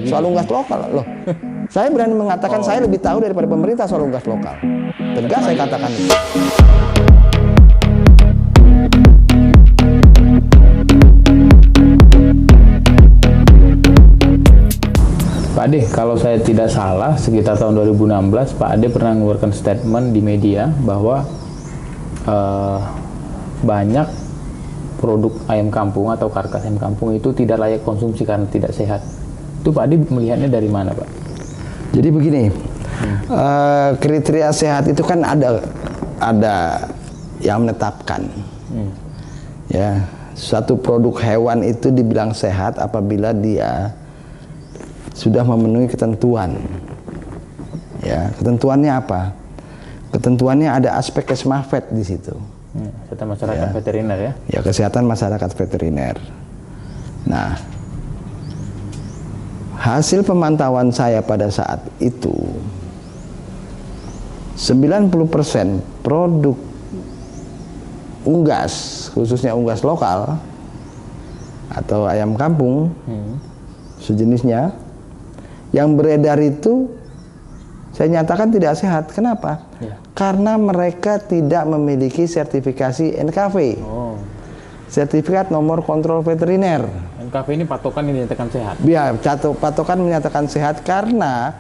Soal unggas lokal loh. Saya berani mengatakan saya lebih tahu daripada pemerintah soal unggas lokal. Tegas saya katakan itu. Pak Ade, kalau saya tidak salah, sekitar tahun 2016, Pak Ade pernah mengeluarkan statement di media bahwa banyak produk ayam kampung atau karkas ayam kampung itu tidak layak konsumsi karena tidak sehat. Itu Pak Ade melihatnya dari mana, Pak? Jadi begini, kriteria sehat itu kan ada yang menetapkan. Ya, suatu produk hewan itu dibilang sehat apabila dia sudah memenuhi ketentuan. Ya, ketentuannya apa? Ketentuannya ada aspek kesmafet di situ. Kesehatan masyarakat veteriner ya? Ya, kesehatan masyarakat veteriner. Nah, hasil pemantauan saya pada saat itu 90% produk unggas, khususnya unggas lokal atau ayam kampung sejenisnya yang beredar itu saya nyatakan tidak sehat. Kenapa? Karena mereka tidak memiliki sertifikasi NKV, sertifikat nomor kontrol veteriner. NKV ini patokan yang dinyatakan sehat? Ya, patokan menyatakan sehat karena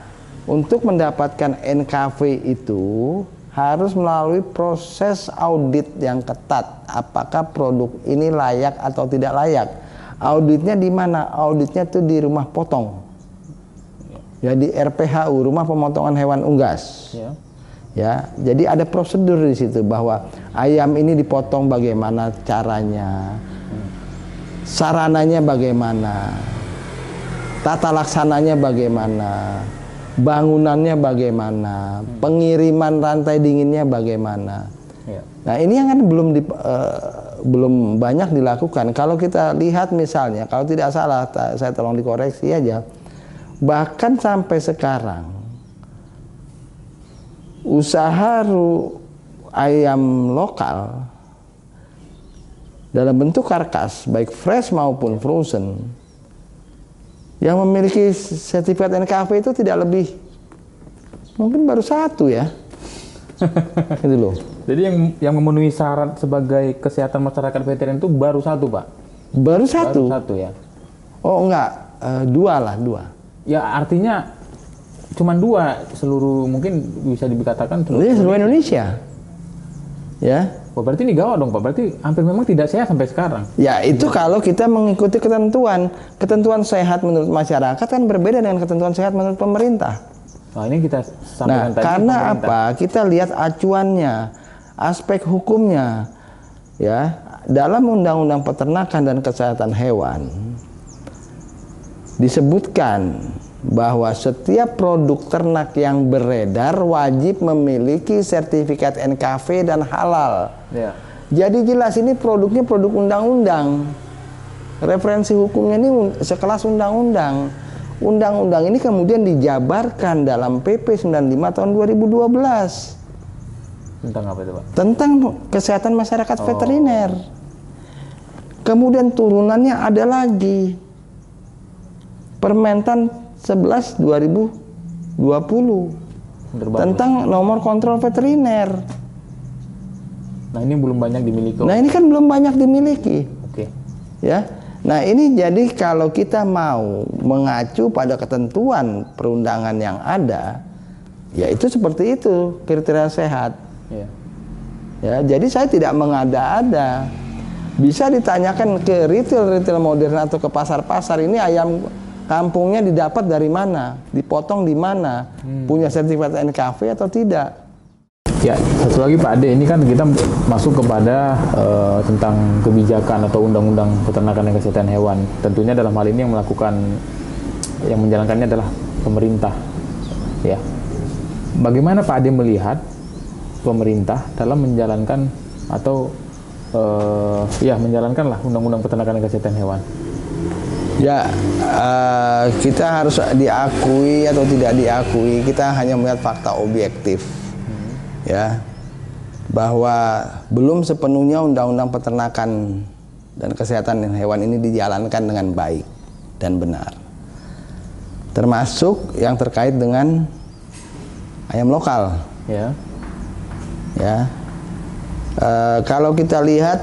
untuk mendapatkan NKV itu harus melalui proses audit yang ketat. Apakah produk ini layak atau tidak layak? Auditnya di mana? Auditnya itu di rumah potong. Ya, di RPHU, Rumah Pemotongan Hewan Unggas. Ya, jadi ada prosedur di situ bahwa ayam ini dipotong bagaimana caranya, sarananya bagaimana, tata laksananya bagaimana, bangunannya bagaimana, pengiriman rantai dinginnya bagaimana. Nah, ini yang kan belum banyak dilakukan. Kalau kita lihat misalnya, kalau tidak salah, saya tolong dikoreksi aja. Bahkan sampai sekarang usaha ayam lokal dalam bentuk karkas baik fresh maupun frozen yang memiliki sertifikat NKV itu tidak lebih, mungkin baru satu ya. Gitu loh. Jadi yang memenuhi syarat sebagai kesehatan masyarakat veteriner itu baru satu, Pak? Baru satu. Baru satu ya? Oh enggak, dua lah, dua. Ya artinya cuma dua seluruh, mungkin bisa dikatakan seluruh Indonesia. Ya. Oh, berarti ini gawat dong, Pak. Berarti hampir memang tidak sehat sampai sekarang. Ya, itu kalau kita mengikuti ketentuan. Ketentuan sehat menurut masyarakat kan berbeda dengan ketentuan sehat menurut pemerintah. Nah, ini kita sampaikan tadi. Karena apa? Kita lihat acuannya, aspek hukumnya. Ya, dalam Undang-Undang Peternakan dan Kesehatan Hewan disebutkan bahwa setiap produk ternak yang beredar wajib memiliki sertifikat NKV dan halal. Jadi jelas ini produknya produk undang-undang. Referensi hukumnya ini sekelas undang-undang. Undang-undang ini kemudian dijabarkan dalam PP 95 tahun 2012. Tentang apa itu, Pak? Tentang kesehatan masyarakat veteriner. Kemudian turunannya ada lagi. Permentan 11 2020 tentang nomor kontrol veteriner. Nah, ini belum banyak dimiliki. Nah, ini kan belum banyak dimiliki. Oke. Ya. Nah, ini jadi kalau kita mau mengacu pada ketentuan perundangan yang ada, ya itu seperti itu kriteria sehat. Ya, jadi saya tidak mengada-ada. Bisa ditanyakan ke retail modern atau ke pasar-pasar, ini ayam kampungnya didapat dari mana, dipotong di mana, punya sertifikat NKV atau tidak. Ya, satu lagi Pak Ade, ini kan kita masuk kepada tentang kebijakan atau undang-undang peternakan dan kesehatan hewan. Tentunya dalam hal ini yang menjalankannya adalah pemerintah. Ya, bagaimana Pak Ade melihat pemerintah dalam menjalankan atau menjalankanlah undang-undang peternakan dan kesehatan hewan? Ya, kita harus diakui atau tidak diakui, kita hanya melihat fakta objektif. Ya, bahwa belum sepenuhnya undang-undang peternakan dan kesehatan hewan ini dijalankan dengan baik dan benar. termasuk yang terkait dengan ayam lokal. Ya. Ya, kalau kita lihat,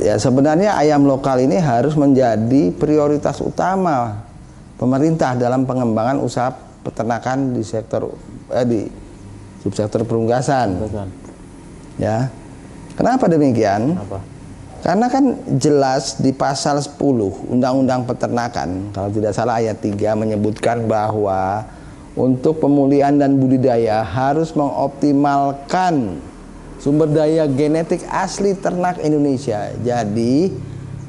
ya sebenarnya ayam lokal ini harus menjadi prioritas utama pemerintah dalam pengembangan usaha peternakan di sektor di subsektor perunggasan. Ya, kenapa demikian? Apa? Karena kan jelas di pasal 10 Undang-Undang Peternakan, kalau tidak salah ayat 3 menyebutkan bahwa untuk pemulihan dan budidaya harus mengoptimalkan sumber daya genetik asli ternak Indonesia. Jadi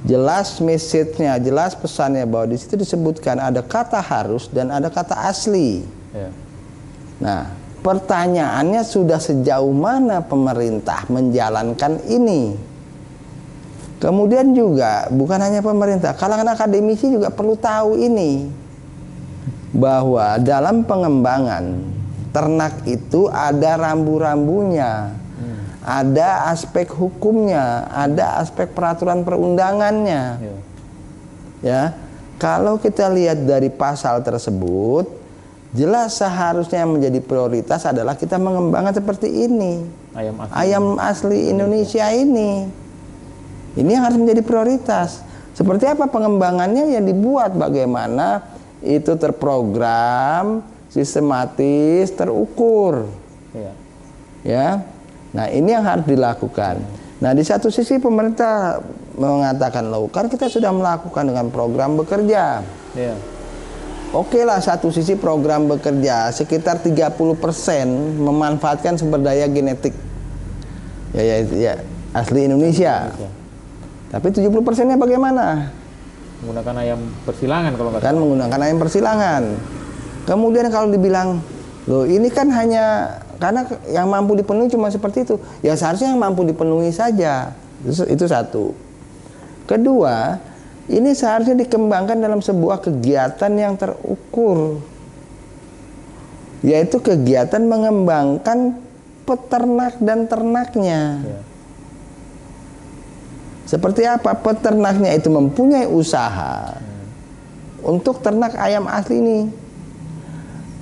jelas message-nya, jelas pesannya bahwa di situ disebutkan ada kata harus dan ada kata asli. Ya. Nah, pertanyaannya sudah sejauh mana pemerintah menjalankan ini? Kemudian juga bukan hanya pemerintah, kalangan akademisi juga perlu tahu ini, bahwa dalam pengembangan ternak itu ada rambu-rambunya, ada aspek hukumnya, ada aspek peraturan perundangannya. Ya, kalau kita lihat dari pasal tersebut, jelas seharusnya yang menjadi prioritas adalah kita mengembangkan seperti ini, ayam asli Indonesia ini. Ini yang harus menjadi prioritas. Seperti apa pengembangannya, yang dibuat bagaimana itu terprogram, sistematis, terukur. Ya. Nah, ini yang harus dilakukan. Nah, di satu sisi pemerintah mengatakan loh, kan kita sudah melakukan dengan program bekerja. Oke lah, satu sisi program bekerja sekitar 30% memanfaatkan sumber daya genetik ya asli Indonesia. Tapi 70%-nya bagaimana? Menggunakan ayam persilangan kalau nggak kan salah. Menggunakan ayam persilangan. Kemudian kalau dibilang, loh ini kan hanya karena yang mampu dipenuhi cuma seperti itu. Ya seharusnya yang mampu dipenuhi saja. Itu satu. Kedua, ini seharusnya dikembangkan dalam sebuah kegiatan yang terukur, yaitu kegiatan mengembangkan peternak dan ternaknya. Seperti apa? Peternaknya itu mempunyai usaha untuk ternak ayam asli ini,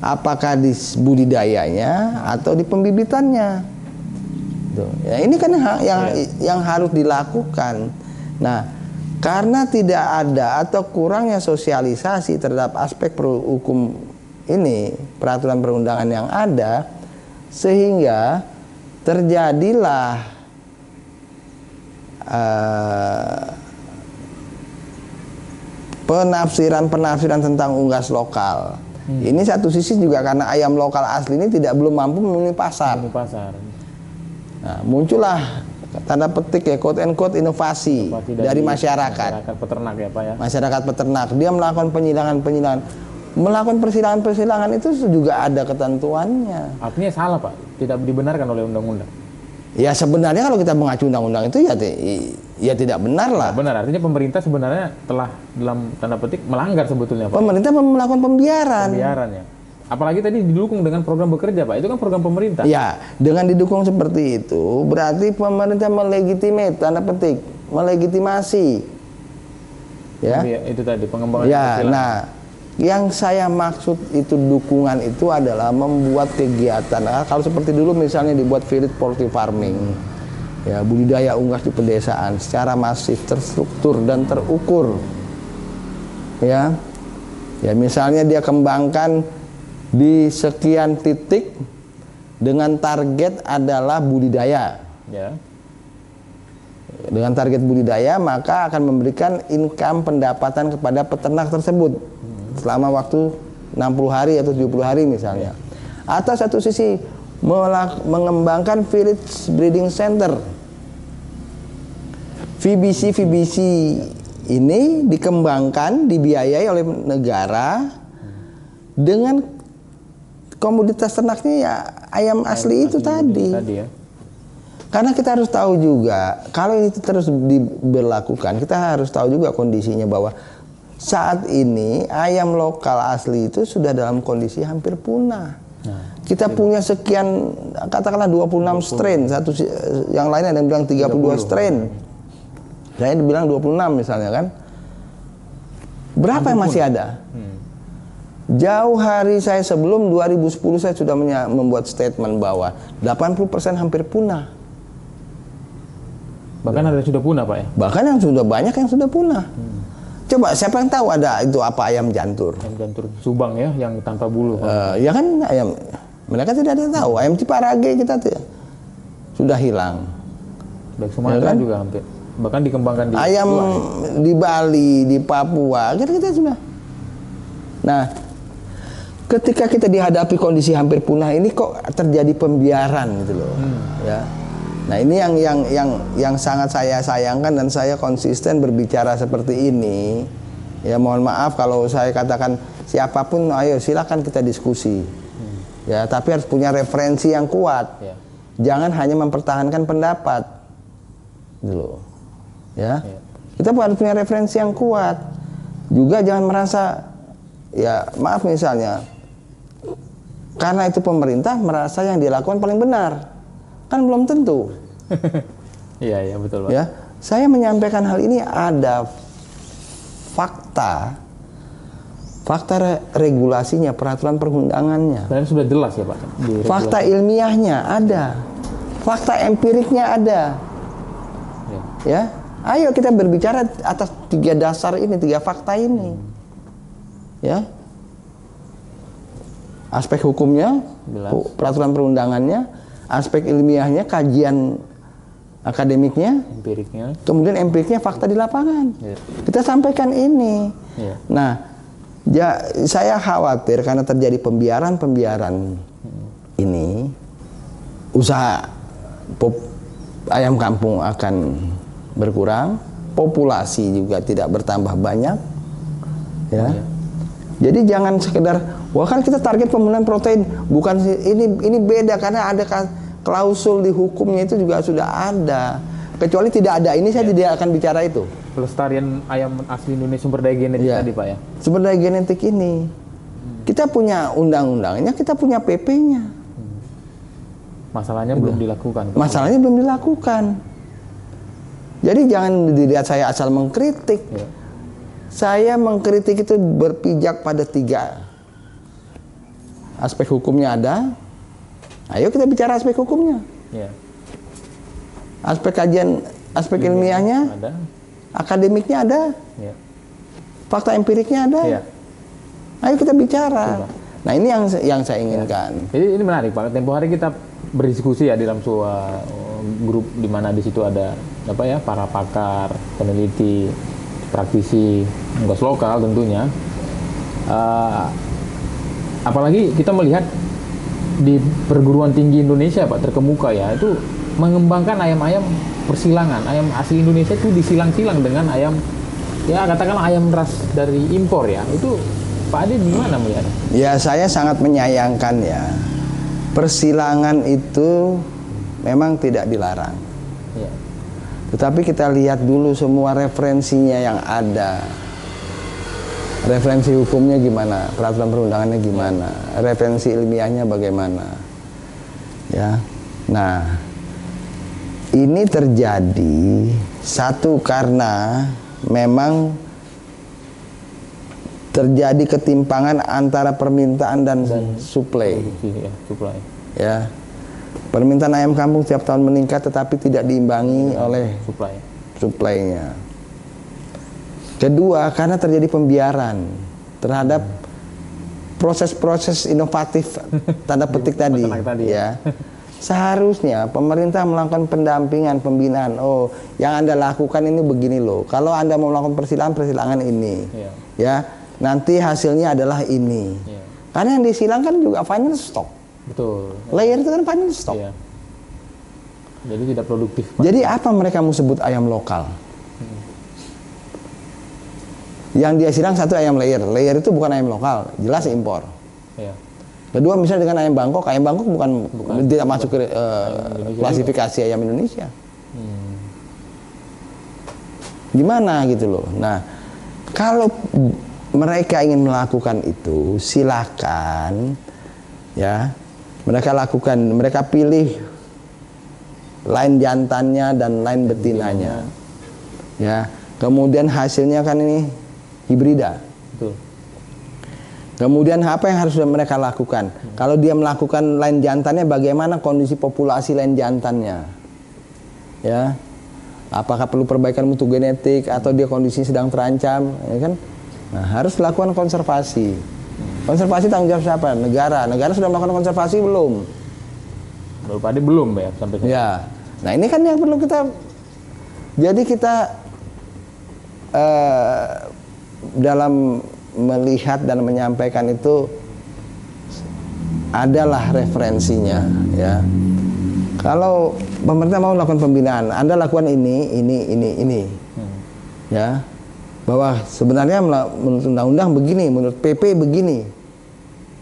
apakah di budidayanya atau di pembibitannya. Ya, ini kan yang harus dilakukan. Nah, karena tidak ada atau kurangnya sosialisasi terhadap aspek hukum ini, peraturan perundangan yang ada, sehingga terjadilah penafsiran tentang unggas lokal. Ini satu sisi juga karena ayam lokal asli ini belum mampu memenuhi pasar. Nah, muncullah tanda petik ya, quote and quote, inovasi dari masyarakat peternak ya Pak ya. Masyarakat peternak, dia melakukan penyilangan. Melakukan persilangan itu juga ada ketentuannya. Artinya salah Pak, tidak dibenarkan oleh undang-undang. Ya sebenarnya kalau kita mengacu undang-undang itu ya tidak benar lah. Benar, artinya pemerintah sebenarnya telah dalam tanda petik melanggar sebetulnya Pak. Pemerintah melakukan pembiaran. Ya. Apalagi tadi didukung dengan program bekerja Pak, itu kan program pemerintah. Ya, dengan didukung seperti itu berarti pemerintah melegitimate, tanda petik, melegitimasi. Ya. Itu tadi pengembangan. Ya, nah, yang saya maksud itu dukungan itu adalah membuat kegiatan. Nah, kalau seperti dulu misalnya dibuat field poultry farming, ya budidaya unggas di pedesaan secara masif, terstruktur dan terukur. Ya misalnya dia kembangkan di sekian titik dengan target adalah budidaya. Dengan target budidaya maka akan memberikan income pendapatan kepada peternak tersebut selama waktu 60 hari atau 70 hari misalnya. Atau satu sisi mengembangkan village breeding center. VBC ini dikembangkan, dibiayai oleh negara dengan komoditas ternaknya ya ayam asli itu tadi. Ya. Karena kita harus tahu juga, kalau ini terus diberlakukan, kita harus tahu juga kondisinya bahwa saat ini ayam lokal asli itu sudah dalam kondisi hampir punah. Kita punya sekian, katakanlah 26 strain, yang lain ada yang bilang 32 strain. Saya dibilang 26 misalnya kan. Berapa yang masih ada? Jauh hari saya sebelum 2010 saya sudah membuat statement bahwa 80% hampir punah. Bahkan ada yang sudah punah, Pak ya? Bahkan yang sudah banyak yang sudah punah. Coba siapa yang tahu ada itu apa ayam jantur? Ayam jantur Subang ya, yang tanpa bulu. Ya kan ayam, mereka tidak ada yang tahu. Ayam Ciparage kita tuh sudah hilang. Baik Sumatera Ya kan? juga hampir. Bahkan dikembangkan di ayam luar. Di Bali, di Papua, kita sudah. Nah, ketika kita dihadapi kondisi hampir punah ini kok terjadi pembiaran gitu loh. Ya. Nah, ini yang sangat saya sayangkan dan saya konsisten berbicara seperti ini. Ya, mohon maaf kalau saya katakan siapapun ayo silakan kita diskusi. Ya, tapi harus punya referensi yang kuat. Ya. Jangan hanya mempertahankan pendapat. Gitu loh. Ya. Kita harus punya referensi yang kuat. Juga jangan merasa ya, maaf misalnya karena itu pemerintah merasa yang dilakukan paling benar. Kan belum tentu. Iya, betul, Pak. Ya, saya menyampaikan hal ini ada fakta regulasinya, peraturan perundangannya. Dan sudah jelas ya, Pak. Fakta ilmiahnya ada, fakta empiriknya ada. Ya, ayo kita berbicara atas 3 dasar ini, 3 fakta ini. Ya, aspek hukumnya, peraturan perundangannya, aspek ilmiahnya, kajian akademiknya, kemudian empiriknya, fakta di lapangan. Kita sampaikan ini. Nah, saya khawatir karena terjadi pembiaran ini, usaha ayam kampung akan berkurang, populasi juga tidak bertambah banyak. Ya. Jadi jangan sekedar, wah kan kita target pemenuhan protein, bukan ini beda karena ada klausul di hukumnya itu juga sudah ada. Kecuali tidak ada ini saya tidak akan bicara itu. Pelestarian ayam asli Indonesia sumber daya genetik tadi, Pak ya. Sumber daya genetik ini. Kita punya undang-undangnya, kita punya PP-nya. Masalahnya belum dilakukan. Masalahnya belum dilakukan. Jadi jangan dilihat saya asal mengkritik. Saya mengkritik itu berpijak pada 3 aspek hukumnya ada. Ayo kita bicara aspek hukumnya. Aspek kajian, aspek ilmiahnya ada. Akademiknya ada. Fakta empiriknya ada. Ayo kita bicara. Nah, ini yang saya inginkan. Jadi ini menarik, Pak. Tempo hari kita berdiskusi ya di dalam sebuah grup di mana di situ ada para pakar, peneliti, praktisi gas lokal tentunya. Apalagi kita melihat di perguruan tinggi Indonesia, Pak, terkemuka ya, itu mengembangkan ayam-ayam persilangan. Ayam asli Indonesia itu disilang-silang dengan ayam, ya katakanlah ayam ras dari impor ya. Itu Pak Ade gimana melihat? Ya, saya sangat menyayangkan ya. Persilangan itu memang tidak dilarang. Tetapi kita lihat dulu semua referensinya yang ada. Referensi hukumnya gimana, peraturan perundangannya gimana, referensi ilmiahnya bagaimana. Ya. Nah, ini terjadi satu karena memang terjadi ketimpangan antara permintaan dan suplai. Ya. Permintaan ayam kampung setiap tahun meningkat tetapi tidak diimbangi oleh suplainya. Kedua, karena terjadi pembiaran terhadap proses-proses inovatif tanda petik tadi, ya. Seharusnya pemerintah melakukan pendampingan, pembinaan. Oh, yang Anda lakukan ini begini loh. Kalau Anda mau melakukan persilangan ini, ya, nanti hasilnya adalah ini. Karena yang disilangkan juga final stock. Betul. Layer itu kan final stock. Jadi tidak produktif. Jadi apa mereka mau sebut ayam lokal? Yang dia silang satu ayam layer itu bukan ayam lokal, jelas impor. Kedua misalnya dengan ayam Bangkok bukan tidak masuk ke klasifikasi ayam Indonesia. Gimana gitu loh. Nah, kalau mereka ingin melakukan itu, silakan ya. Mereka pilih lain jantannya dan lain betinanya. Ya. Kemudian hasilnya kan ini hibrida. Kemudian apa yang harus mereka lakukan? Kalau dia melakukan lain jantannya, bagaimana kondisi populasi lain jantannya? Ya, apakah perlu perbaikan mutu genetik atau dia kondisi sedang terancam? Ya kan? Nah, harus lakukan konservasi. Konservasi tanggung jawab siapa? Negara. Negara sudah melakukan konservasi belum? Menurut Pak Ade belum ya sampai sekarang. Ya. Nah, ini kan yang perlu kita. Jadi kita dalam melihat dan menyampaikan itu adalah referensinya, ya. Kalau pemerintah mau melakukan pembinaan, Anda lakukan ini, ya. Bahwa sebenarnya menurut undang-undang begini, menurut PP begini.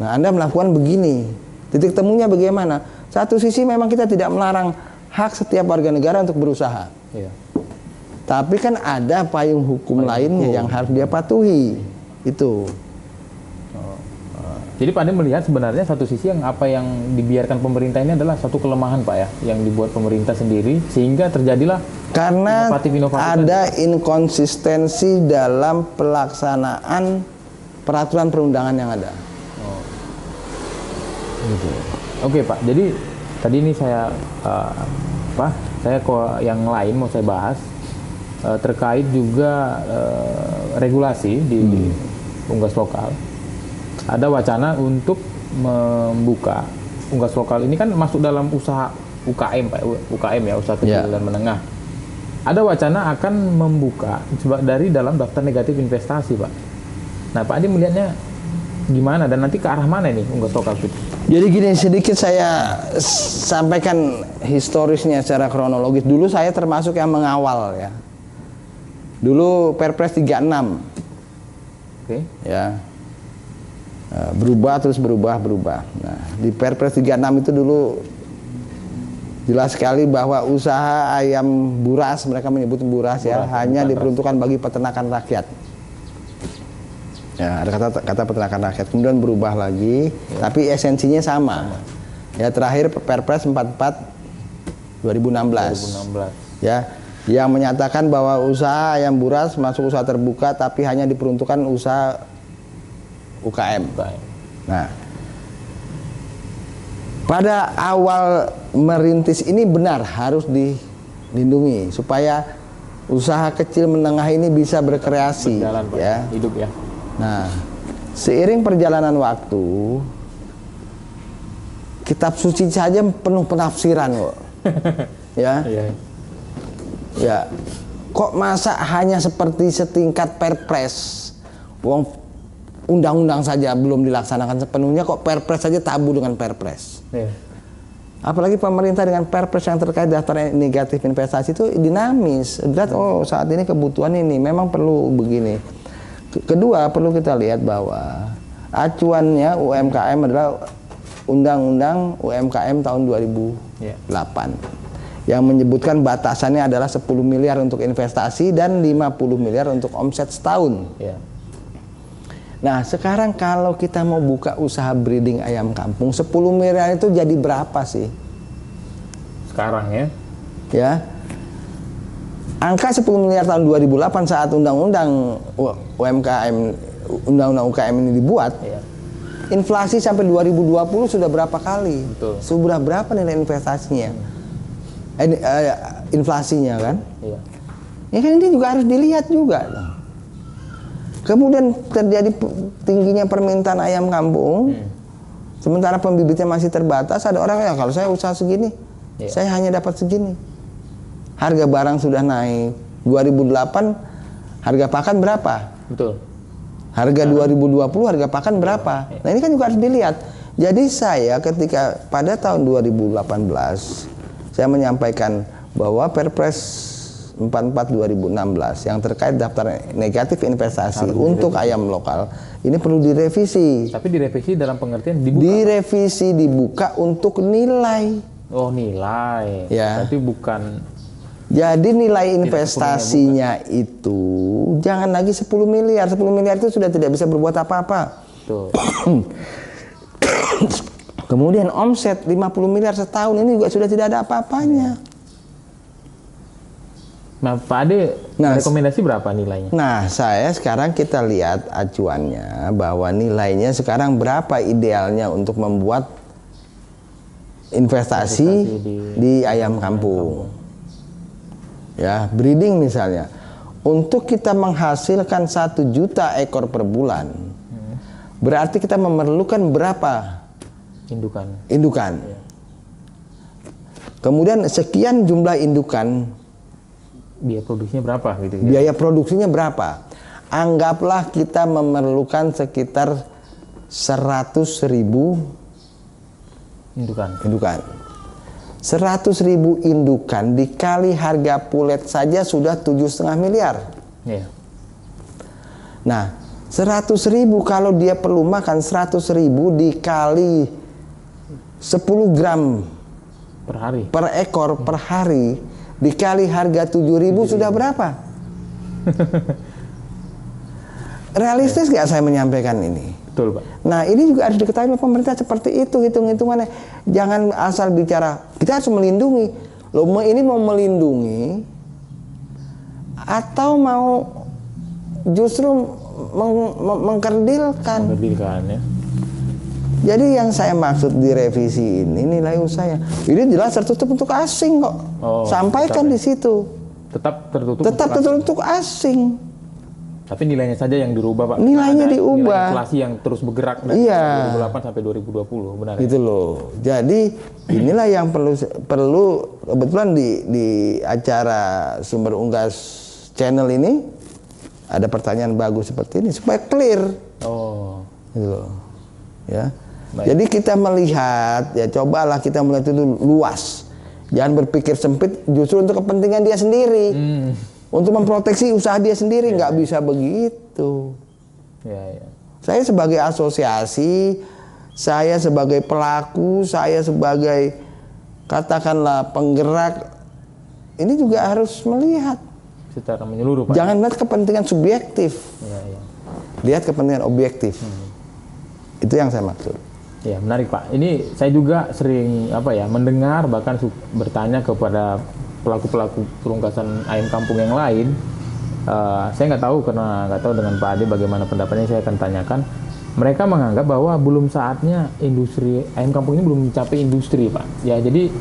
Nah, Anda melakukan begini. Titik temunya bagaimana? Satu sisi memang kita tidak melarang hak setiap warga negara untuk berusaha. Iya. Tapi kan ada payung hukum lainnya yang harus dia patuhi. Itu. Jadi Pak Ade melihat sebenarnya satu sisi yang apa yang dibiarkan pemerintah ini adalah satu kelemahan Pak ya, yang dibuat pemerintah sendiri sehingga terjadilah karena inovatif ada inkonsistensi dalam pelaksanaan peraturan perundangan yang ada. Oke Pak, jadi tadi ini saya saya yang lain mau saya bahas terkait juga regulasi di unggas lokal. Ada wacana untuk membuka unggas lokal ini kan masuk dalam usaha UKM Pak, UKM ya, usaha kecil dan menengah. Ada wacana akan membuka dari dalam daftar negatif investasi Pak. Nah Pak Ade melihatnya gimana dan nanti ke arah mana nih unggas lokal itu? Jadi gini, sedikit saya sampaikan historisnya secara kronologis. Dulu saya termasuk yang mengawal ya. Dulu Perpres 36. Oke. Ya. Berubah terus berubah. Nah, di Perpres 36 itu dulu jelas sekali bahwa usaha ayam buras, mereka menyebut buras ya, hanya diperuntukkan bagi peternakan rakyat. Ya, ada kata peternakan rakyat. Kemudian berubah lagi, tapi esensinya sama. Ya, terakhir Perpres 44 2016. Ya, yang menyatakan bahwa usaha ayam buras masuk usaha terbuka tapi hanya diperuntukkan usaha UKM. Nah, pada awal merintis ini benar harus dilindungi supaya usaha kecil menengah ini bisa berkreasi, berjalan, ya, hidup ya. Nah, seiring perjalanan waktu, kitab suci saja penuh penafsiran kok. Ya. Ya. Kok masa hanya seperti setingkat Perpres? Undang-undang saja belum dilaksanakan sepenuhnya, kok Perpres saja tabu dengan Perpres. Apalagi pemerintah dengan Perpres yang terkait daftar negatif investasi itu dinamis. Lihat, oh saat ini kebutuhan ini memang perlu begini. Kedua, perlu kita lihat bahwa acuannya UMKM adalah Undang-Undang UMKM tahun 2008 yang menyebutkan batasannya adalah 10 miliar untuk investasi dan 50 miliar untuk omset setahun. Nah, sekarang kalau kita mau buka usaha breeding ayam kampung, 10 miliar itu jadi berapa sih? Sekarang ya? Ya. Angka 10 miliar tahun 2008 saat undang-undang UMKM ini dibuat, inflasi sampai 2020 sudah berapa kali? Betul. Sudah berapa nilai investasinya? Inflasinya kan? Ya kan ini juga harus dilihat juga. Kemudian terjadi tingginya permintaan ayam kampung, sementara pembibitnya masih terbatas. Ada orang ya kalau saya usaha segini, saya hanya dapat segini. Harga barang sudah naik. 2008 harga pakan berapa? Betul. Harga 2020 harga pakan berapa? Nah ini kan juga harus dilihat. Jadi saya ketika pada tahun 2018 saya menyampaikan bahwa Perpres 44 2016 yang terkait daftar negatif investasi untuk ayam lokal ini perlu direvisi. Tapi direvisi dalam pengertian dibuka. Direvisi dibuka untuk nilai. Oh, nilai. Ya. Tapi bukan. Jadi nilai investasinya itu jangan lagi 10 miliar. 10 miliar itu sudah tidak bisa berbuat apa-apa. Kemudian omset 50 miliar setahun ini juga sudah tidak ada apa-apanya. Nah, Pak Ade, rekomendasi berapa nilainya? Nah, sekarang kita lihat acuannya bahwa nilainya sekarang berapa idealnya untuk membuat investasi di ayam kampung. Ya, breeding misalnya. Untuk kita menghasilkan 1 juta ekor per bulan, berarti kita memerlukan berapa? Indukan. Ya. Kemudian sekian jumlah indukan, biaya produksinya berapa gitu ya? Biaya produksinya berapa? Anggaplah kita memerlukan sekitar 100.000 indukan. 100.000 indukan dikali harga pulet saja sudah 7,5 miliar. Yeah. Nah, 100.000 kalau dia perlu makan 100.000 dikali 10 gram per hari, per ekor per hari, dikali harga 7.000 sudah berapa? Realistis nggak saya menyampaikan ini? Betul, Pak. Nah, ini juga harus diketahui oleh pemerintah seperti itu hitung-hitungannya. Jangan asal bicara kita harus melindungi. Loh, ini mau melindungi atau mau justru mengkerdilkan? Mengkerdilkan ya. Jadi yang saya maksud di revisi ini nilai usahanya ini jelas tertutup untuk asing kok. Sampaikan di situ. Tetap tertutup. Tetap tertutup untuk asing. Tapi nilainya saja yang dirubah, Pak. Nilainya diubah. Nilai inflasi yang terus bergerak dari 2008 sampai 2020, benar. Gitu loh. Jadi inilah yang perlu kebetulan di acara Sumber Unggas channel ini ada pertanyaan bagus seperti ini supaya clear. Gitu loh. Ya. Baik. Jadi kita melihat, ya cobalah kita melihat itu luas. Jangan berpikir sempit justru untuk kepentingan dia sendiri. Untuk memproteksi usaha dia sendiri, nggak bisa begitu. Saya sebagai asosiasi, saya sebagai pelaku, saya sebagai katakanlah penggerak, ini juga harus melihat secara menyeluruh, Pak. Jangan lihat kepentingan subjektif. Lihat kepentingan objektif. Itu yang saya maksud. Ya, menarik, Pak. Ini saya juga sering mendengar bahkan bertanya kepada pelaku-pelaku perunggasan ayam kampung yang lain. Saya nggak tahu dengan Pak Ade bagaimana pendapatnya, saya akan tanyakan. Mereka menganggap bahwa belum saatnya industri ayam kampung ini belum mencapai industri, Pak. Ya, jadi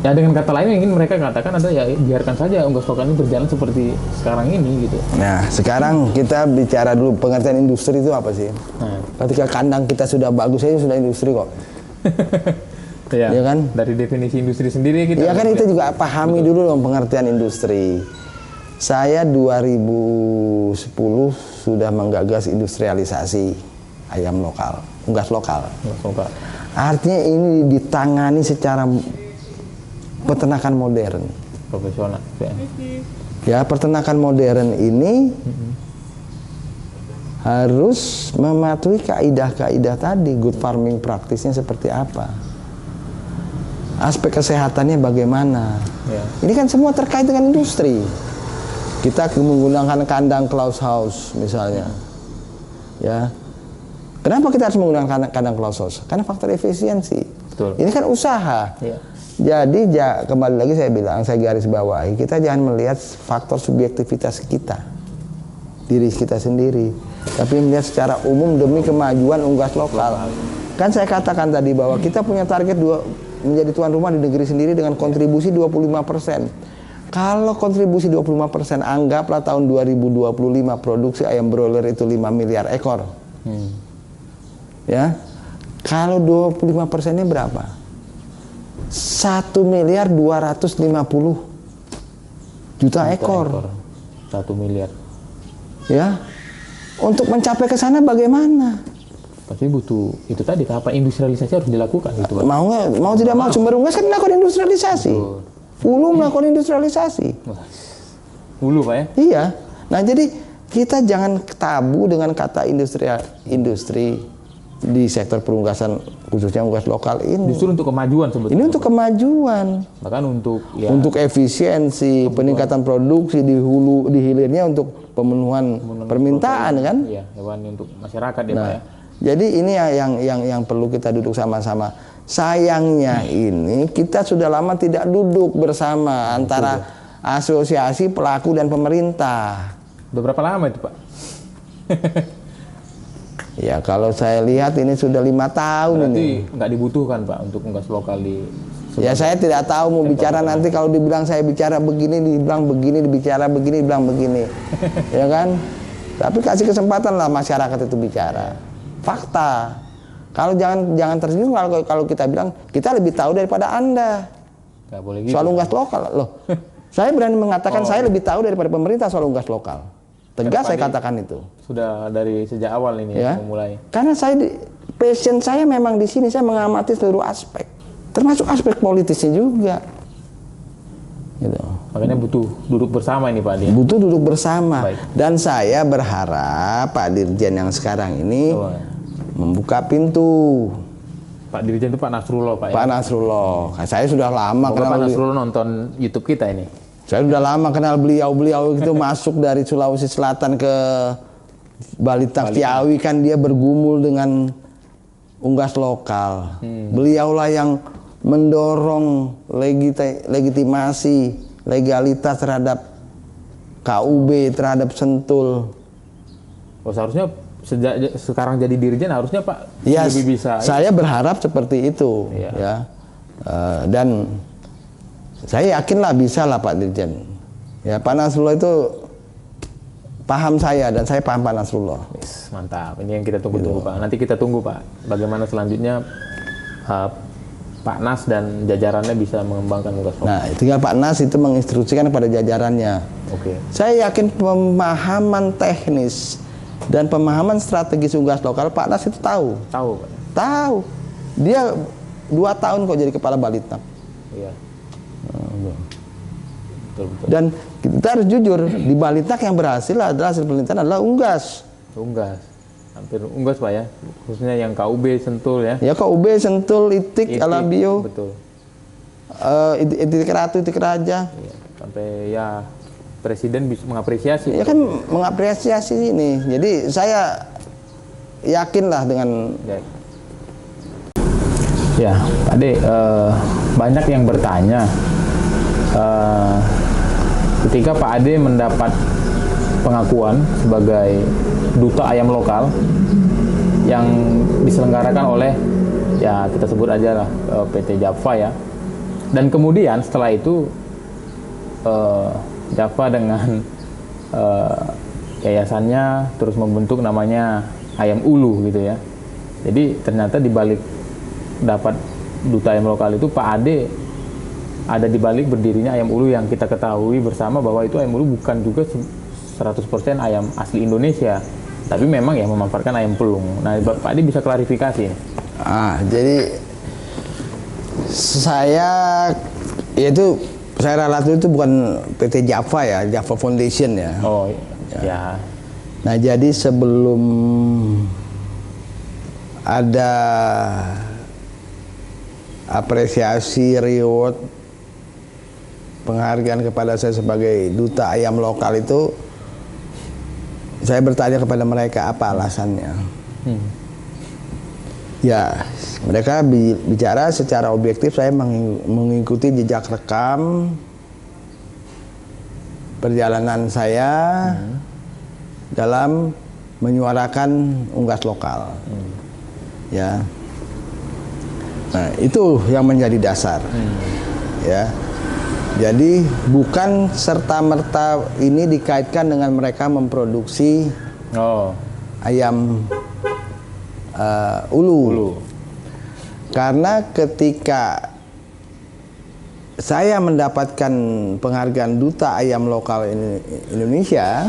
ya dengan kata lain yang ingin mereka katakan adalah ya biarkan saja unggas lokal ini berjalan seperti sekarang ini gitu. Nah, sekarang kita bicara dulu pengertian industri itu apa sih? Ketika kandang kita sudah bagus aja sudah industri kok. Ya kan? Dari definisi industri sendiri kita. Ya kan kita juga pahami dulu dong pengertian industri. Saya 2010 sudah menggagas industrialisasi ayam lokal, unggas lokal. Artinya ini ditangani secara peternakan modern, profesional. Ya, peternakan modern ini harus mematuhi kaidah-kaidah tadi, good farming practice-nya seperti apa, aspek kesehatannya bagaimana. Ini kan semua terkait dengan industri. Kita menggunakan kandang close house misalnya, ya. Kenapa kita harus menggunakan kandang close house? Karena faktor efisiensi. Betul. Ini kan usaha. Jadi kembali lagi saya bilang, saya garis bawahi, kita jangan melihat faktor subjektivitas kita, diri kita sendiri, tapi melihat secara umum demi kemajuan unggas lokal. Kan saya katakan tadi bahwa kita punya target menjadi tuan rumah di negeri sendiri dengan kontribusi 25%. Kalau kontribusi 25%, anggaplah tahun 2025 produksi ayam broiler itu 5 miliar ekor. Ya, kalau 25%-nya berapa? 1.250.000.000 ekor. 1 miliar. Ya, untuk mencapai ke sana bagaimana? Pasti butuh itu tadi tahapan industrialisasi harus dilakukan gitu, Pak. Mau tidak mau Sumber Unggas kan melakukan industrialisasi. Hulu melakukan industrialisasi. Hulu, Pak ya? Iya. Nah, jadi kita jangan tabu dengan kata industri di sektor perunggasan khususnya unggas lokal ini. Justru untuk kemajuan sebetulnya. Ini untuk kemajuan. Bahkan untuk efisiensi, peningkatan produksi di hulu, di hilirnya untuk pemenuhan permintaan kan? Iya, hewan untuk masyarakat ya, Pak ya. Jadi ini yang perlu kita duduk sama-sama. Sayangnya ini kita sudah lama tidak duduk bersama antara asosiasi pelaku dan pemerintah. Udah berapa lama itu, Pak? Ya kalau saya lihat ini sudah 5 tahun. Berarti ini. nggak dibutuhkan, Pak, untuk unggas lokal di. Ya saya tidak tahu mau bicara nanti kalau dibilang saya bicara begini, dibilang begini, dibicara begini, dibilang begini, ya kan? Tapi kasih kesempatan lah masyarakat itu bicara. Fakta. Kalau jangan tersinggung kalau kita bilang kita lebih tahu daripada Anda. Nggak boleh gitu. Soal unggas lokal loh. Saya berani mengatakan saya lebih tahu daripada pemerintah soal unggas lokal. Tegas saya katakan itu. Sudah dari sejak awal ini ya, memulai. Karena passion saya memang di sini, saya mengamati seluruh aspek, termasuk aspek politisnya juga. Gitu. Makanya butuh duduk bersama ini, Pak Dirjen. Butuh duduk bersama. Baik. Dan saya berharap Pak Dirjen yang sekarang ini membuka pintu. Pak Dirjen itu Pak Nasrullah, Pak. Pak Nasrullah. Saya sudah lama kenal Pak Nasrullah nonton YouTube kita ini. Saya sudah lama kenal beliau itu masuk dari Sulawesi Selatan ke Balitang Ciawi, kan dia bergumul dengan unggas lokal. Beliaulah yang mendorong legitimasi legalitas terhadap KUB, terhadap Sentul. Oh, seharusnya sejak sekarang jadi dirjen harusnya Pak lebih bisa. Saya berharap seperti itu, ya. Dan saya yakinlah bisa lah Pak Dirjen. Ya, Pak Nasrullah itu paham saya dan saya paham Pak Nasrullah. Yes, mantap. Ini yang kita tunggu-tunggu, Pak. Nanti kita tunggu, Pak, bagaimana selanjutnya Pak Nas dan jajarannya bisa mengembangkan unggas lokal. Nah, tinggal Pak Nas itu menginstruksikan kepada jajarannya. Oke. Saya yakin pemahaman teknis dan pemahaman strategis unggas lokal Pak Nas itu tahu. Tahu, Pak. Tahu. Dia 2 tahun kok jadi kepala Balitang. Iya. Betul. Dan kita harus jujur, di Balitang yang berhasil adalah hasil penelitian adalah unggas. Unggas. Hampir unggas, Pak, ya. Khususnya yang KUB Sentul ya. Ya KUB Sentul, Itik, Alabio. Betul. Itik Ratu, Itik Raja. Iya. Sampai ya Presiden bisa mengapresiasi. Ya kan mengapresiasi ini. Jadi saya yakinlah dengan ya, Pak De, banyak yang bertanya ketika Pak Ade mendapat pengakuan sebagai duta ayam lokal yang diselenggarakan oleh, ya kita sebut aja lah, PT Java ya, dan kemudian setelah itu Java dengan yayasannya terus membentuk namanya Ayam Ulu gitu ya. Jadi ternyata di balik dapat duta ayam lokal itu Pak Ade ada di balik berdirinya Ayam Ulu yang kita ketahui bersama bahwa itu Ayam Ulu bukan juga 100% ayam asli Indonesia, tapi memang ya memanfaatkan ayam pelung. Nah, Pak Ade bisa klarifikasi ini. Jadi saya ralat itu bukan PT Java ya, Java Foundation ya. Oh ya. Nah, jadi sebelum ada apresiasi reward penghargaan kepada saya sebagai duta ayam lokal itu, saya bertanya kepada mereka apa alasannya. Ya, mereka bicara secara objektif. Saya mengikuti jejak rekam perjalanan saya dalam menyuarakan unggas lokal. Ya, nah itu yang menjadi dasar. Ya, jadi bukan serta-merta ini dikaitkan dengan mereka memproduksi ayam ulu. Karena ketika saya mendapatkan penghargaan duta ayam lokal Indonesia,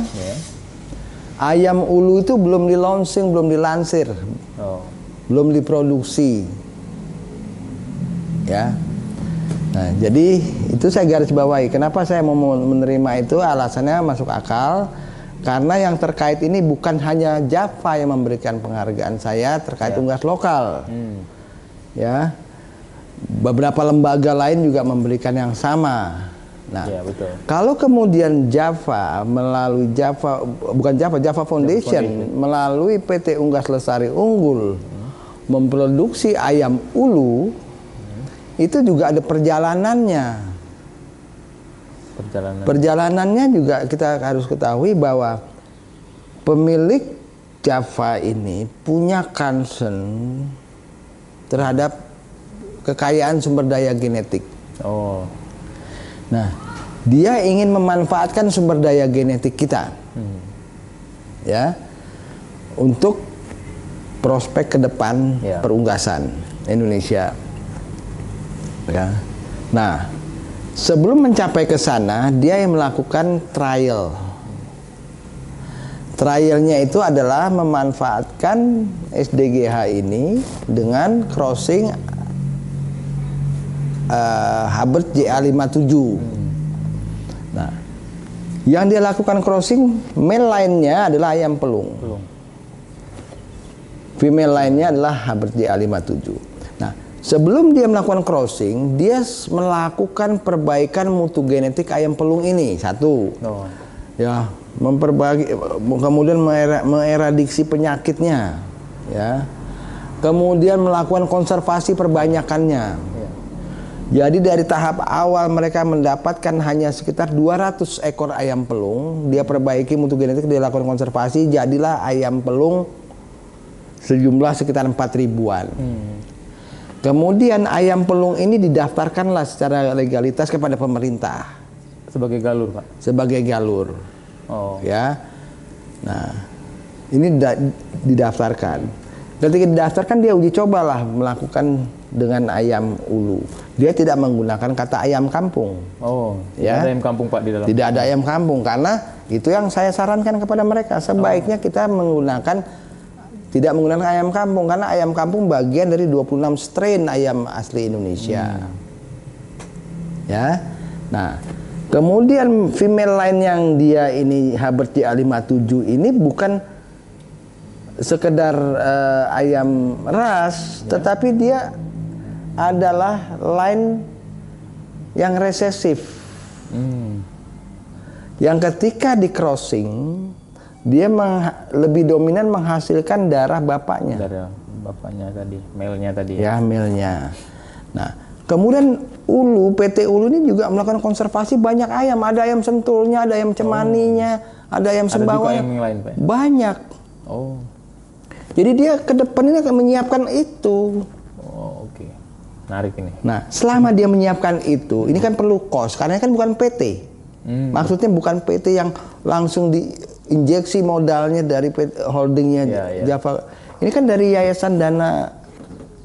ayam ulu itu belum di launching, belum dilansir, belum diproduksi, ya. Nah, jadi itu saya garis bawahi. Kenapa saya mau menerima itu? Alasannya masuk akal. Karena yang terkait ini bukan hanya Java yang memberikan penghargaan saya terkait unggas lokal, ya. Beberapa lembaga lain juga memberikan yang sama. Nah, betul. Kalau kemudian Java melalui Java Foundation melalui PT Unggas Lestari Unggul memproduksi ayam ulu, itu juga ada perjalanannya. Perjalanannya juga kita harus ketahui bahwa pemilik Java ini punya concern terhadap kekayaan sumber daya genetik. Oh. Nah, dia ingin memanfaatkan sumber daya genetik kita, ya, untuk prospek ke depan perunggasan Indonesia. Ya. Nah, sebelum mencapai ke sana, dia yang melakukan trial. Trialnya itu adalah memanfaatkan SDGH ini dengan crossing Hubbard JA57. Nah, yang dia lakukan crossing, male line-nya adalah ayam pelung. Female line-nya adalah Hubbard JA57. Nah, sebelum dia melakukan crossing, dia melakukan perbaikan mutu genetik ayam pelung ini. Satu, ya, memperbaiki, kemudian mengeradiksi penyakitnya, ya, kemudian melakukan konservasi perbanyakannya. Jadi dari tahap awal mereka mendapatkan hanya sekitar 200 ekor ayam pelung, dia perbaiki mutu genetik, dia lakukan konservasi, jadilah ayam pelung sejumlah sekitar 4.000-an. Kemudian ayam pelung ini didaftarkanlah secara legalitas kepada pemerintah. Sebagai galur, Pak? Sebagai galur. Oh. Ya. Nah, ini didaftarkan. Ketika didaftarkan, dia uji cobalah melakukan dengan ayam ulu. Dia tidak menggunakan kata ayam kampung. Oh, ya. Tidak ada ayam kampung, Pak, di dalam. Tidak ada ayam kampung, karena itu yang saya sarankan kepada mereka. Sebaiknya kita tidak menggunakan ayam kampung, karena ayam kampung bagian dari 26 strain ayam asli Indonesia. Ya. Nah, kemudian female line yang dia ini Hubbard JA57 ini bukan sekedar ayam ras, tetapi dia adalah line yang resesif, yang ketika di crossing dia lebih dominan menghasilkan darah bapaknya. Darah bapaknya tadi, male-nya tadi. Ya, male-nya. Nah, kemudian PT Ulu ini juga melakukan konservasi banyak ayam. Ada ayam sentulnya, ada ayam cemaninya, ada ayam sembawanya. Ada juga ayam lain, Pak? Banyak. Oh. Jadi dia ke depan ini akan menyiapkan itu. Oh, oke. Menarik ini. Nah, selama dia menyiapkan itu, ini kan perlu cost, karena kan bukan PT. Maksudnya bukan PT yang langsung diinjeksi modalnya dari holdingnya Java. Ini kan dari Yayasan Dana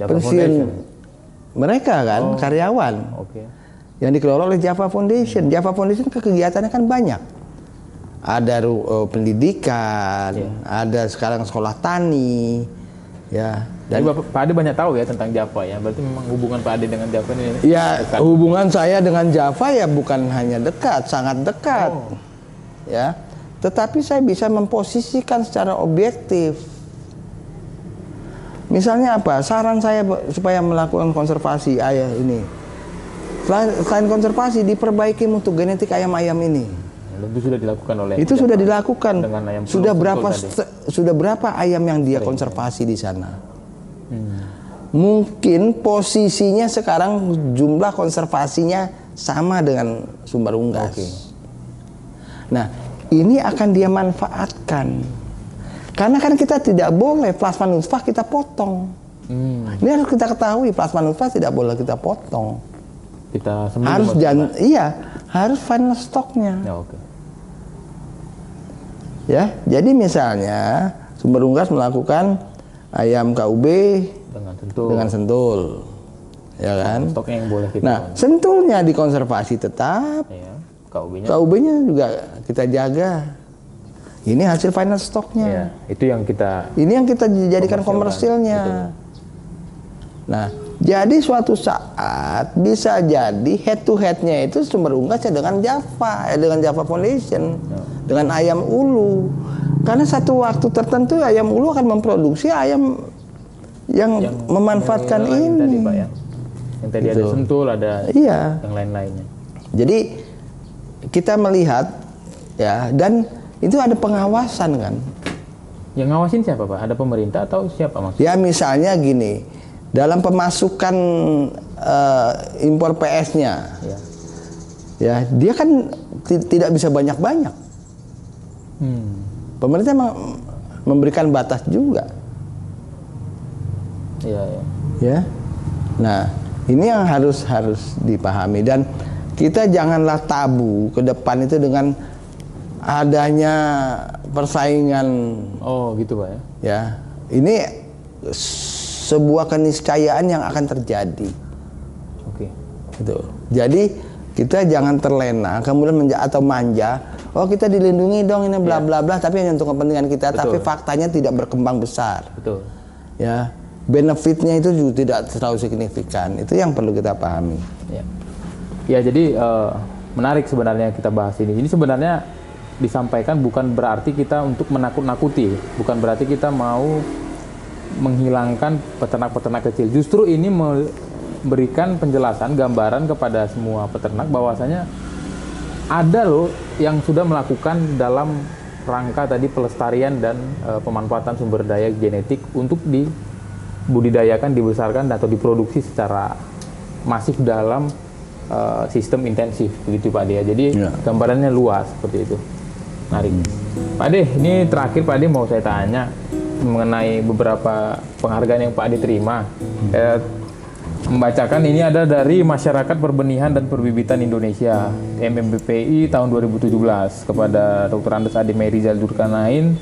Java Pensiun Foundation. Mereka kan, karyawan. Yang dikelola oleh Java Foundation. Java Foundation kegiatannya kan banyak. Ada pendidikan, ada sekarang sekolah tani, ya. Dan Pak Ade banyak tahu ya tentang Java ya. Berarti memang hubungan Pak Ade dengan Java ini ya dekat. Hubungan saya dengan Java ya bukan hanya dekat, sangat dekat. Ya. Tetapi saya bisa memposisikan secara objektif. Misalnya apa? Saran saya supaya melakukan konservasi ayam ini. Selain konservasi, diperbaiki mutu genetik ayam-ayam ini. Itu sudah dilakukan oleh. Itu sudah dilakukan. Dengan ayam sudah berapa ayam yang dia konservasi di sana? Mungkin posisinya sekarang jumlah konservasinya sama dengan sumber unggas. Nah, ini akan dia manfaatkan. Karena kan kita tidak boleh plasma nutfah kita potong. Ini harus kita ketahui, plasma nutfah tidak boleh kita potong. Kita harus harus final stocknya. Ya, jadi misalnya sumber unggas melakukan ayam KUB dengan sentul, ya kan? Stoknya yang boleh kita. Nah, sentulnya dikonservasi tetap, KUB-nya juga kita jaga. Ini hasil final stocknya. Itu yang kita. Ini yang kita jadikan komersilnya. Nah, jadi suatu saat bisa jadi head to headnya itu sumber unggasnya dengan Java Foundation, dengan ayam ulu. Karena satu waktu tertentu ayam ulu akan memproduksi ayam yang memanfaatkan ini. Tadi, Pak, ya? Yang tadi ada sentul, ada yang lain-lainnya. Jadi kita melihat ya, dan itu ada pengawasan kan. Yang ngawasin siapa, Pak? Ada pemerintah atau siapa maksudnya? Ya misalnya gini, dalam pemasukan impor PS-nya, Ya, dia kan tidak bisa banyak-banyak. Pemerintah memberikan batas juga. Iya, iya. Ya. Nah, ini yang harus dipahami, dan kita janganlah tabu ke depan itu dengan adanya persaingan. Oh, gitu Pak ya. Ya, ini sebuah keniscayaan yang akan terjadi. Oke. Gitu. Jadi kita jangan terlena kemudian atau manja. Oh, kita dilindungi dong ini bla bla bla, tapi hanya untuk kepentingan kita. Betul. Tapi faktanya tidak berkembang besar. Betul. Ya, benefitnya itu juga tidak terlalu signifikan. Itu yang perlu kita pahami. Ya, ya jadi menarik sebenarnya kita bahas ini. Ini sebenarnya disampaikan bukan berarti kita untuk menakut-nakuti, bukan berarti kita mau menghilangkan peternak-peternak kecil. Justru ini memberikan penjelasan, gambaran kepada semua peternak bahwasanya ada loh yang sudah melakukan dalam rangka tadi pelestarian dan pemanfaatan sumber daya genetik untuk dibudidayakan, dibesarkan atau diproduksi secara masif dalam sistem intensif, begitu Pak Ade. Jadi gambarannya luas seperti itu. Menarik. Pak Ade, ini terakhir Pak Ade mau saya tanya mengenai beberapa penghargaan yang Pak Ade terima. Membacakan ini ada dari Masyarakat Perbenihan dan Perbibitan Indonesia MMPPI tahun 2017 kepada Dr. Andes Ade Rizal Dzulkarnain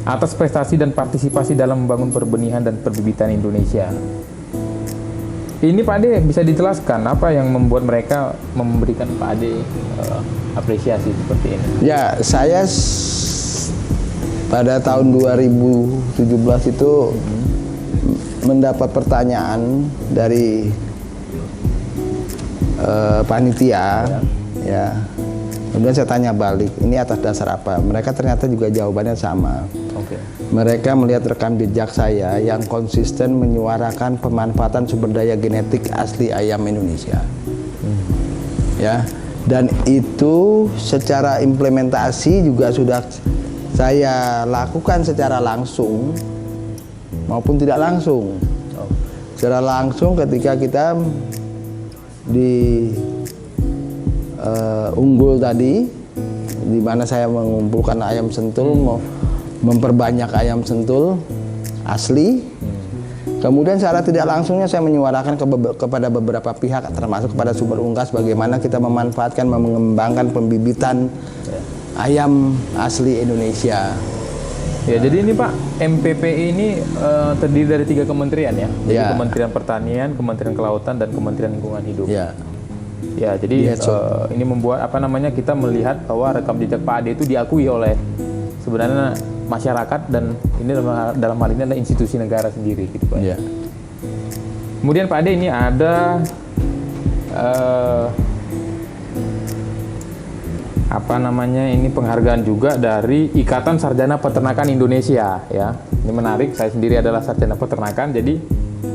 atas prestasi dan partisipasi dalam membangun perbenihan dan perbibitan Indonesia. Ini Pak Ade bisa dijelaskan apa yang membuat mereka memberikan Pak Ade apresiasi seperti ini? Ya, saya pada tahun 2017 itu mendapat pertanyaan dari panitia, ya. Kemudian saya tanya balik, ini atas dasar apa? Mereka ternyata juga jawabannya sama. Mereka melihat rekam jejak saya yang konsisten menyuarakan pemanfaatan sumber daya genetik asli ayam Indonesia. Ya, dan itu secara implementasi juga sudah saya lakukan secara langsung maupun tidak langsung. Secara langsung ketika kita di Unggul tadi, di mana saya mengumpulkan ayam sentul, memperbanyak ayam sentul asli. Kemudian secara tidak langsungnya saya menyuarakan kepada beberapa pihak, termasuk kepada Sumber Unggas, bagaimana kita memanfaatkan, mengembangkan pembibitan ayam asli Indonesia. Ya, jadi ini Pak, MPPI ini terdiri dari 3 kementerian ya? Jadi Kementerian Pertanian, Kementerian Kelautan, dan Kementerian Lingkungan Hidup. Ya, jadi ini membuat kita melihat bahwa rekam jejak Pak Ade itu diakui oleh sebenarnya masyarakat, dan ini dalam hal ini adalah institusi negara sendiri gitu Pak. Kemudian Pak Ade ini ada ini penghargaan juga dari Ikatan Sarjana Peternakan Indonesia ya. Ini menarik, saya sendiri adalah sarjana peternakan, jadi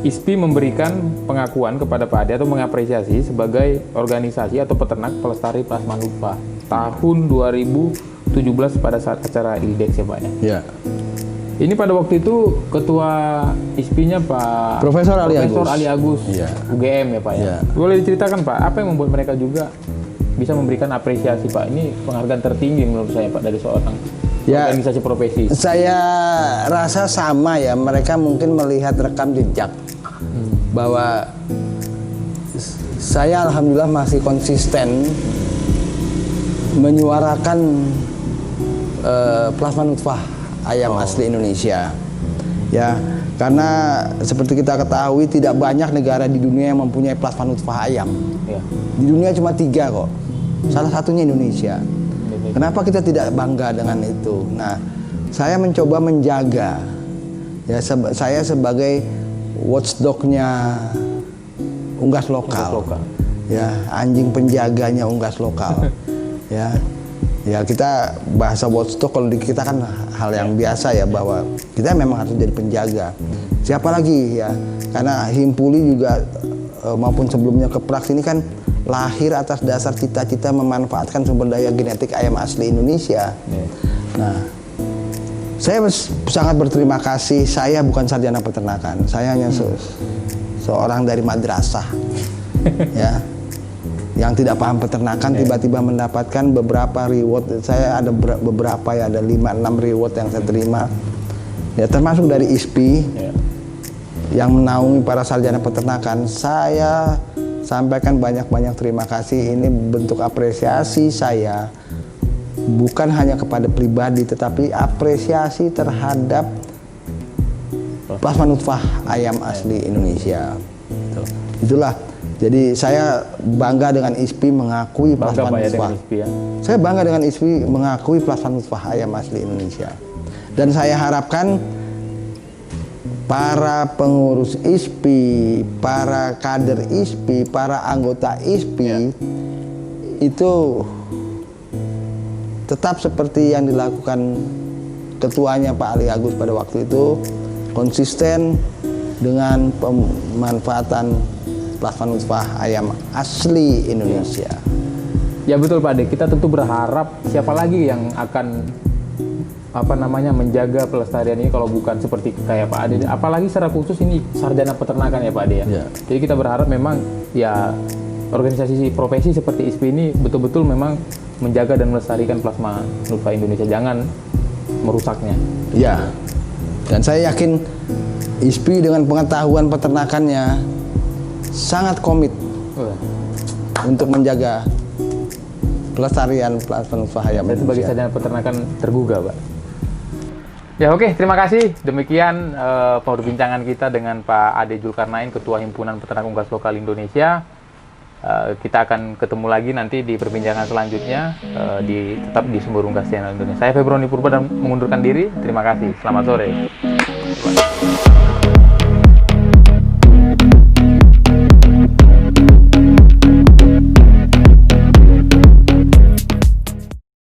ISPI memberikan pengakuan kepada Pak Ade atau mengapresiasi sebagai organisasi atau peternak pelestari plasma nutfah tahun 2017 pada saat acara ILDEX ya Pak ya. Ini pada waktu itu ketua ISPI-nya Pak Profesor Ali Agus UGM ya Pak ya. Boleh diceritakan Pak, apa yang membuat mereka juga bisa memberikan apresiasi Pak? Ini penghargaan tertinggi menurut saya Pak dari seorang organisasi profesi. Saya rasa sama ya, mereka mungkin melihat rekam jejak bahwa saya alhamdulillah masih konsisten menyuarakan plasma nutfah ayam asli Indonesia. Ya, karena seperti kita ketahui tidak banyak negara di dunia yang mempunyai plasma nutfah ayam. Di dunia cuma 3 kok. Salah satunya Indonesia. Kenapa kita tidak bangga dengan itu? Nah, saya mencoba menjaga. Ya, saya sebagai watchdog-nya unggas lokal. Ya, anjing penjaganya unggas lokal. Ya, kita bahasa watchdog kalau di kita kan hal yang biasa ya, bahwa kita memang harus jadi penjaga. Siapa lagi ya? Karena Himpuli juga maupun sebelumnya Kepraks ini kan lahir atas dasar cita-cita memanfaatkan sumber daya genetik ayam asli Indonesia. Nah, saya sangat berterima kasih. Saya bukan sarjana peternakan, saya hanya seorang dari madrasah. Ya, yang tidak paham peternakan tiba-tiba mendapatkan beberapa reward. Saya ada beberapa ya, ada 5-6 reward yang saya terima ya, termasuk dari ISPI yang menaungi para sarjana peternakan. Saya sampaikan banyak-banyak terima kasih. Ini bentuk apresiasi saya bukan hanya kepada pribadi, tetapi apresiasi terhadap plasma nutfah ayam asli Indonesia. Itulah. Jadi saya bangga dengan ISPI mengakui plasma nutfah. Saya bangga dengan ISPI mengakui plasma nutfah ayam asli Indonesia. Dan saya harapkan para pengurus ISPI, para kader ISPI, para anggota ISPI itu tetap seperti yang dilakukan ketuanya Pak Ali Agus pada waktu itu, konsisten dengan pemanfaatan plasma nutfah ayam asli Indonesia. Ya betul Pak Ade, kita tentu berharap siapa lagi yang akan menjaga pelestarian ini kalau bukan seperti kayak Pak Ade. Apalagi secara khusus ini sarjana peternakan ya Pak Ade ya. Jadi kita berharap memang ya organisasi profesi seperti ISPI ini betul-betul memang menjaga dan melestarikan plasma nutfah Indonesia, jangan merusaknya. Ya, dan saya yakin ISPI dengan pengetahuan peternakannya sangat komit untuk menjaga pelestarian plasma nutfah ayam. Saya sebagai sarjana peternakan tergugah, Pak. Ya oke, terima kasih. Demikian perbincangan kita dengan Pak Ade Zulkarnain, Ketua Himpunan Peternak Unggas Lokal Indonesia. Kita akan ketemu lagi nanti di perbincangan selanjutnya tetap di Sumber Unggas Channel Indonesia. Saya Febroni Purba dan mengundurkan diri. Terima kasih. Selamat sore.